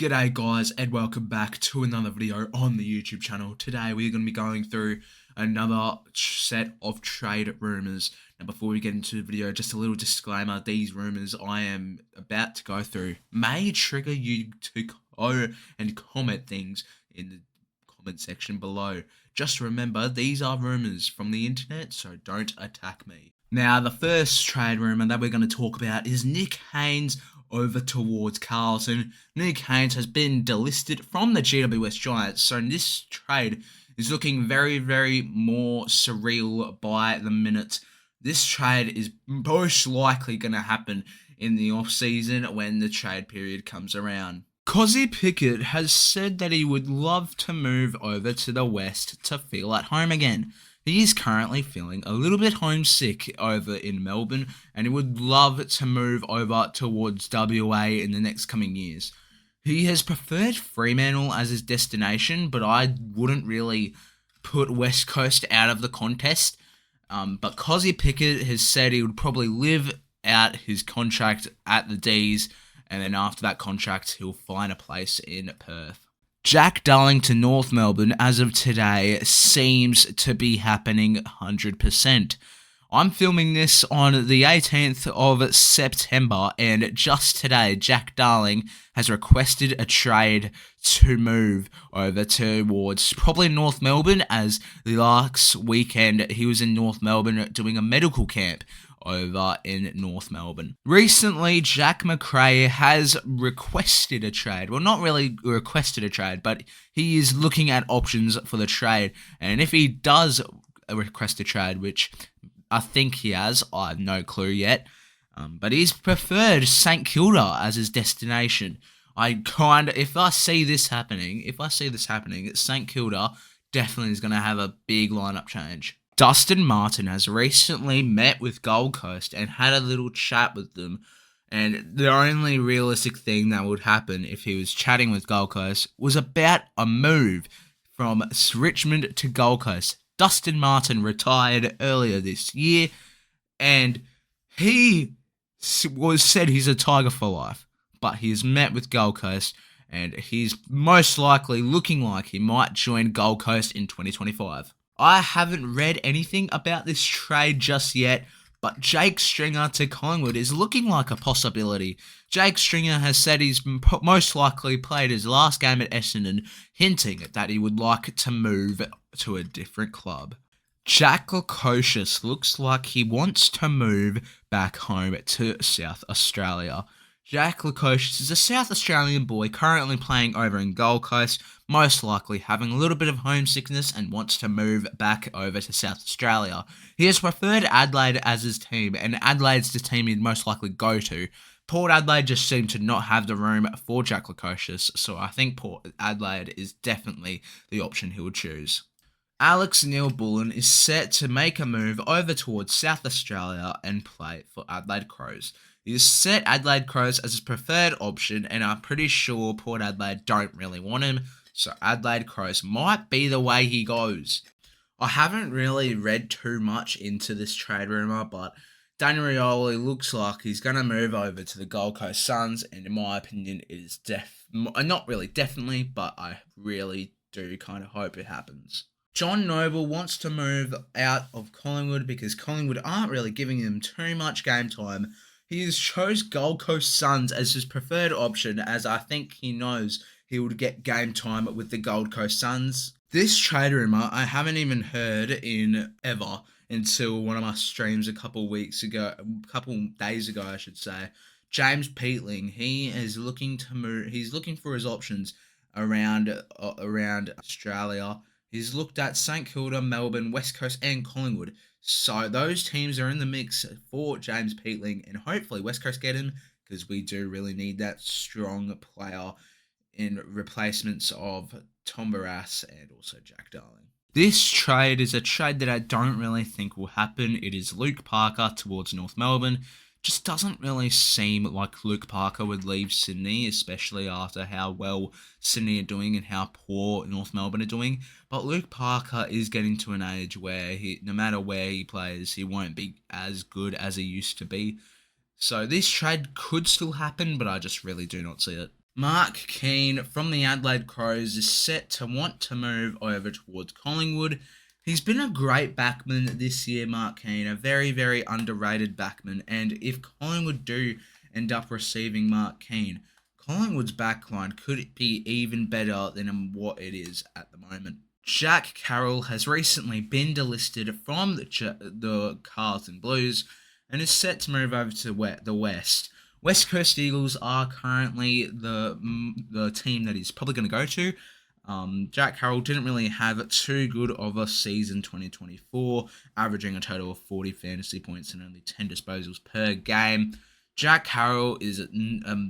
G'day guys and welcome back to another video on the YouTube channel. Today we're going to be going through another set of trade rumours. Now before we get into the video, just a little disclaimer, these rumours I am about to go through may trigger you to go and comment things in the comment section below. Just remember, these are rumours from the internet, so don't attack me. Now the first trade rumour that we're going to talk about is Nick Haynes over towards Carlton. Nick Haynes has been delisted from the GWS Giants, so this trade is looking very, very more surreal by the minute. This trade is most likely going to happen in the off-season when the trade period comes around. Pyke has said that he would love to move over to the West to feel at home again. He is currently feeling a little bit homesick over in Melbourne and he would love to move over towards WA in the next coming years. He has preferred Fremantle as his destination, but I wouldn't really put West Coast out of the contest. But Pyke has said he would probably live out his contract at the D's, and then after that contract he'll find a place in Perth. Jack Darling to North Melbourne as of today seems to be happening 100%. I'm filming this on the 18th of September, and just today Jack Darling has requested a trade to move over towards probably North Melbourne, as the last weekend he was in North Melbourne doing a medical camp over in North Melbourne. Recently, Jack McCrae has requested a trade. Well, not really requested a trade, but he is looking at options for the trade. And if he does request a trade, which I think he has, I have no clue yet, but he's preferred St Kilda as his destination. If I see this happening, St Kilda definitely is going to have a big lineup change. Dustin Martin has recently met with Gold Coast and had a little chat with them, and the only realistic thing that would happen if he was chatting with Gold Coast was about a move from Richmond to Gold Coast. Dustin Martin retired earlier this year, and he said he's a Tiger for life, but he's met with Gold Coast, and he's most likely looking like he might join Gold Coast in 2025. I haven't read anything about this trade just yet, but Jake Stringer to Collingwood is looking like a possibility. Jake Stringer has said he's most likely played his last game at Essendon, hinting that he would like to move to a different club. Jack Lukosius looks like he wants to move back home to South Australia. Jack Lukosius is a South Australian boy currently playing over in Gold Coast, most likely having a little bit of homesickness and wants to move back over to South Australia. He has preferred Adelaide as his team, and Adelaide's the team he'd most likely go to. Port Adelaide just seemed to not have the room for Jack Lukosius, so I think Port Adelaide is definitely the option he would choose. Alex Bullen is set to make a move over towards South Australia and play for Adelaide Crows. He has set Adelaide Crows as his preferred option, and I'm pretty sure Port Adelaide don't really want him, so Adelaide Crows might be the way he goes. I haven't really read too much into this trade rumour, but Daniel Rioli looks like he's going to move over to the Gold Coast Suns, and in my opinion, it is not really definitely, but I really do kind of hope it happens. John Noble wants to move out of Collingwood because Collingwood aren't really giving him too much game time. He has chose Gold Coast Suns as his preferred option, as I think he knows he would get game time with the Gold Coast Suns. This trade rumour I haven't even heard in ever until one of my streams a couple days ago, I should say. James Peatling, he is looking to move. He's looking for his options around Australia. He's looked at St Kilda, Melbourne, West Coast and Collingwood. So those teams are in the mix for James Peatling, and hopefully West Coast get him, because we do really need that strong player in replacements of Tom Barrass and also Jack Darling. This trade is a trade that I don't really think will happen. It is Luke Parker towards North Melbourne. Just doesn't really seem like Luke Parker would leave Sydney, especially after how well Sydney are doing and how poor North Melbourne are doing. But Luke Parker is getting to an age where no matter where he plays, he won't be as good as he used to be. So this trade could still happen, but I just really do not see it. Mark Kane from the Adelaide Crows is set to want to move over towards Collingwood. He's been a great backman this year, Mark Kane, a very, very underrated backman. And if Collingwood do end up receiving Mark Kane, Collingwood's backline could be even better than what it is at the moment. Jack Carroll has recently been delisted from the Carlton Blues and is set to move over to the West. West Coast Eagles are currently the team that he's probably going to go to. Jack Carroll didn't really have too good of a season 2024, averaging a total of 40 fantasy points and only 10 disposals per game. Jack Carroll is a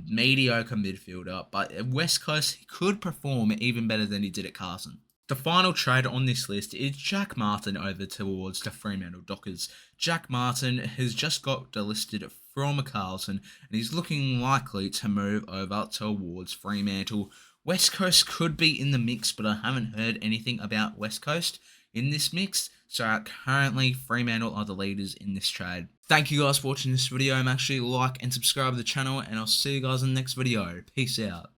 mediocre midfielder, but at West Coast he could perform even better than he did at Carlton. The final trade on this list is Jack Martin over towards the Fremantle Dockers. Jack Martin has just got delisted from Carlton and he's looking likely to move over towards Fremantle. West Coast could be in the mix, but I haven't heard anything about West Coast in this mix. So currently Fremantle are the leaders in this trade. Thank you guys for watching this video. Make sure you like and subscribe to the channel and I'll see you guys in the next video. Peace out.